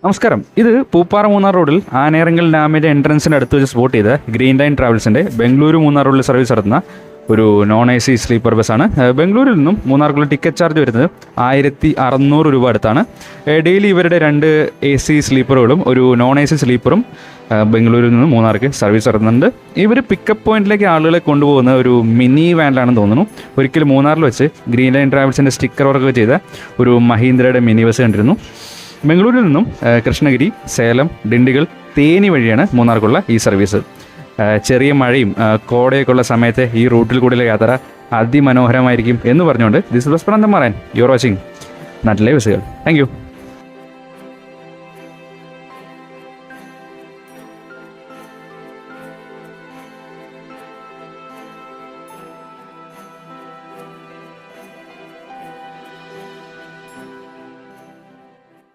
നമസ്കാരം. ഇത് പൂപ്പാറ മൂന്നാർ റോഡിൽ ആനേറങ്കൽ ഡാമിൻ്റെ എൻട്രൻസിൻ്റെ അടുത്ത് വെച്ച് സ്പോട്ട് ചെയ്ത ഗ്രീൻ ലൈൻ ട്രാവൽസിൻ്റെ ബംഗളൂരു മൂന്നാർ റോഡിൽ സർവീസ് നടത്തുന്ന ഒരു നോൺ എ സി സ്ലീപ്പർ ബസ്സാണ്. ബംഗളൂരിൽ നിന്നും മൂന്നാർക്കുള്ള ടിക്കറ്റ് ചാർജ് വരുന്നത് 1600 രൂപ അടുത്താണ്. ഡെയിലി ഇവരുടെ 2 AC സ്ലീപ്പറുകളും ഒരു നോൺ എ സി സ്ലീപ്പറും ബംഗളൂരിൽ നിന്നും മൂന്നാർക്ക് സർവീസ് നടത്തുന്നുണ്ട്. ഇവർ പിക്കപ്പ് പോയിന്റിലേക്ക് ആളുകളെ കൊണ്ടുപോകുന്ന ഒരു മിനി വാനിലാണെന്ന് തോന്നുന്നു. ഒരിക്കൽ മൂന്നാറിൽ വെച്ച് ഗ്രീൻ ലൈൻ ട്രാവൽസിൻ്റെ സ്റ്റിക്കർ വർക്ക് ചെയ്ത ഒരു മഹീന്ദ്രയുടെ മിനി ബസ് കണ്ടിരുന്നു. ബംഗളൂരിൽ നിന്നും കൃഷ്ണഗിരി, സേലം, ഡിണ്ടിഗൽ, തേനി വഴിയാണ് മൂന്നാർക്കുള്ള ഈ സർവീസ്. ചെറിയ മഴയും കോടയൊക്കെ ഉള്ള സമയത്ത് ഈ റൂട്ടിൽ കൂടിയുള്ള യാത്ര അതിമനോഹരമായിരിക്കും എന്ന് പറഞ്ഞുകൊണ്ട് ദിസ് ബസ് പ്രാന്തമാറാൻ യുവർ വാച്ചിങ് നാട്ടിലെ ബസ്സുകൾ. Thank you.